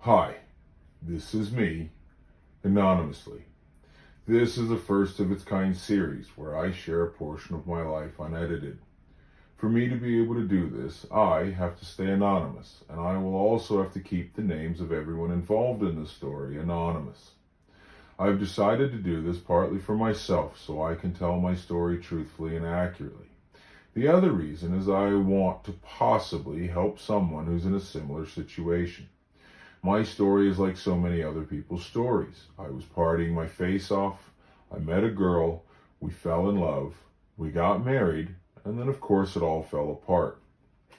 Hi, this is me, anonymously. This is a first of its kind series where I share a portion of my life unedited. For me to be able to do this, I have to stay anonymous, and I will also have to keep the names of everyone involved in the story anonymous. I've decided to do this partly for myself so I can tell my story truthfully and accurately. The other reason is I want to possibly help someone who's in a similar situation. My story is like so many other people's stories. I was partying my face off, I met a girl, we fell in love, we got married, and then of course it all fell apart.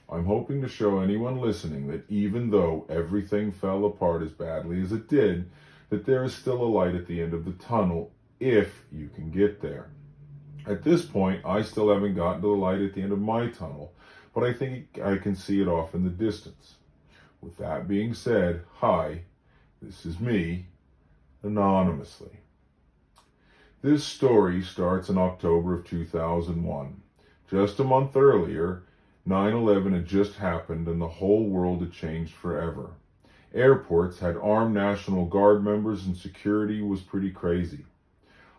I'm hoping to show anyone listening that even though everything fell apart as badly as it did, that there is still a light at the end of the tunnel if you can get there. At this point, I still haven't gotten to the light at the end of my tunnel, but I think I can see it off in the distance. With that being said, hi, this is me, anonymously. This story starts in October of 2001. Just a month earlier, 9/11 had just happened and the whole world had changed forever. Airports had armed National Guard members and security was pretty crazy.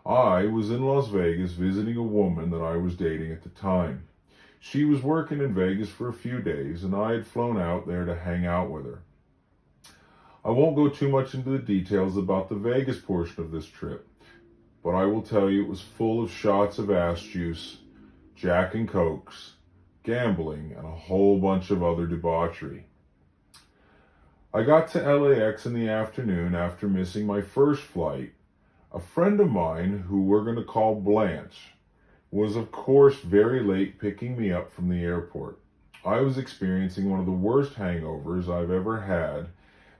I was in Las Vegas visiting a woman that I was dating at the time. She was working in Vegas for a few days, and I had flown out there to hang out with her. I won't go too much into the details about the Vegas portion of this trip, but I will tell you it was full of shots of ass juice, Jack and Cokes, gambling, and a whole bunch of other debauchery. I got to LAX in the afternoon after missing my first flight. A friend of mine, who we're going to call Blanche, was of course very late picking me up from the airport. I was experiencing one of the worst hangovers I've ever had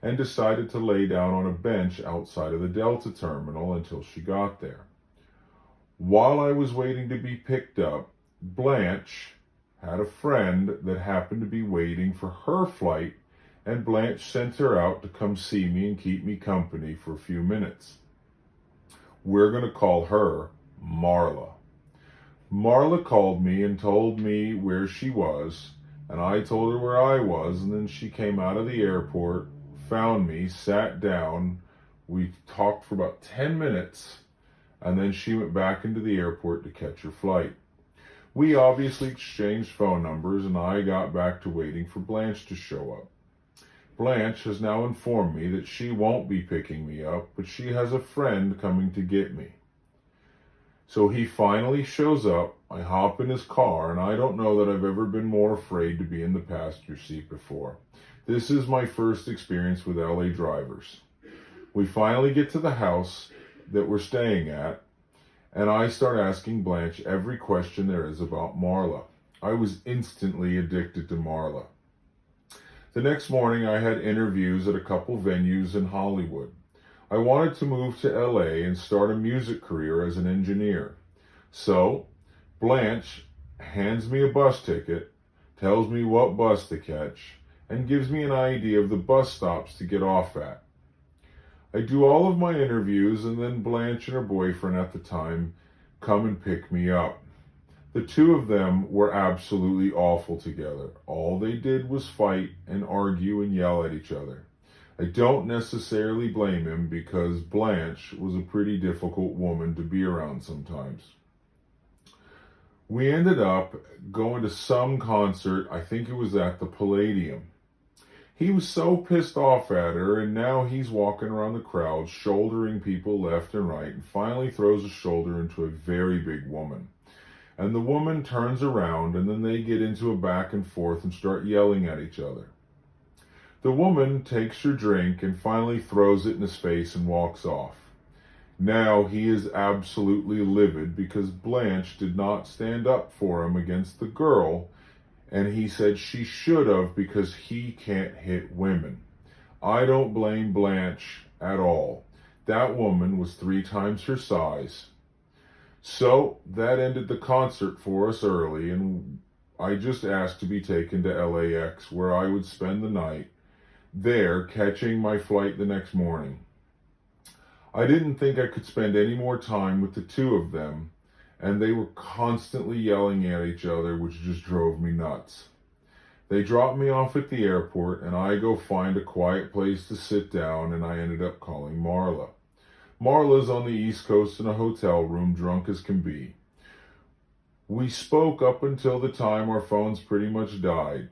and decided to lay down on a bench outside of the Delta terminal until she got there. While I was waiting to be picked up, Blanche had a friend that happened to be waiting for her flight, and Blanche sent her out to come see me and keep me company for a few minutes. We're going to call her Marla. Marla called me and told me where she was, and I told her where I was, and then she came out of the airport, found me, sat down, we talked for about 10 minutes, and then she went back into the airport to catch her flight. We obviously exchanged phone numbers, and I got back to waiting for Blanche to show up. Blanche has now informed me that she won't be picking me up, but she has a friend coming to get me. So he finally shows up, I hop in his car, and I don't know that I've ever been more afraid to be in the passenger seat before. This is my first experience with LA drivers. We finally get to the house that we're staying at, and I start asking Blanche every question there is about Marla. I was instantly addicted to Marla. The next morning I had interviews at a couple venues in Hollywood. I wanted to move to LA and start a music career as an engineer. So, Blanche hands me a bus ticket, tells me what bus to catch, and gives me an idea of the bus stops to get off at. I do all of my interviews, and then Blanche and her boyfriend at the time come and pick me up. The two of them were absolutely awful together. All they did was fight and argue and yell at each other. I don't necessarily blame him because Blanche was a pretty difficult woman to be around sometimes. We ended up going to some concert, I think it was at the Palladium. He was so pissed off at her, and now he's walking around the crowd, shouldering people left and right, and finally throws a shoulder into a very big woman. And the woman turns around, and then they get into a back and forth and start yelling at each other. The woman takes her drink and finally throws it in his face and walks off. Now he is absolutely livid because Blanche did not stand up for him against the girl, and he said she should have because he can't hit women. I don't blame Blanche at all. That woman was 3 times her size. So that ended the concert for us early, and I just asked to be taken to LAX where I would spend the night there, catching my flight the next morning. I didn't think I could spend any more time with the two of them, and they were constantly yelling at each other, which just drove me nuts. They dropped me off at the airport, and I go find a quiet place to sit down, and I ended up calling Marla. Marla's on the East Coast in a hotel room, drunk as can be. We spoke up until the time our phones pretty much died.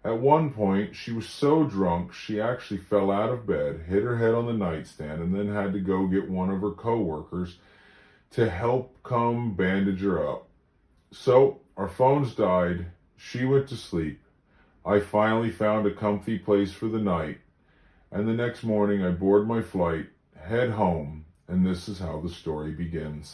At one point, she was so drunk she actually fell out of bed, hit her head on the nightstand, and then had to go get one of her coworkers to help come bandage her up. So, our phones died, she went to sleep. I finally found a comfy place for the night, and the next morning I board my flight, head home, and this is how the story begins.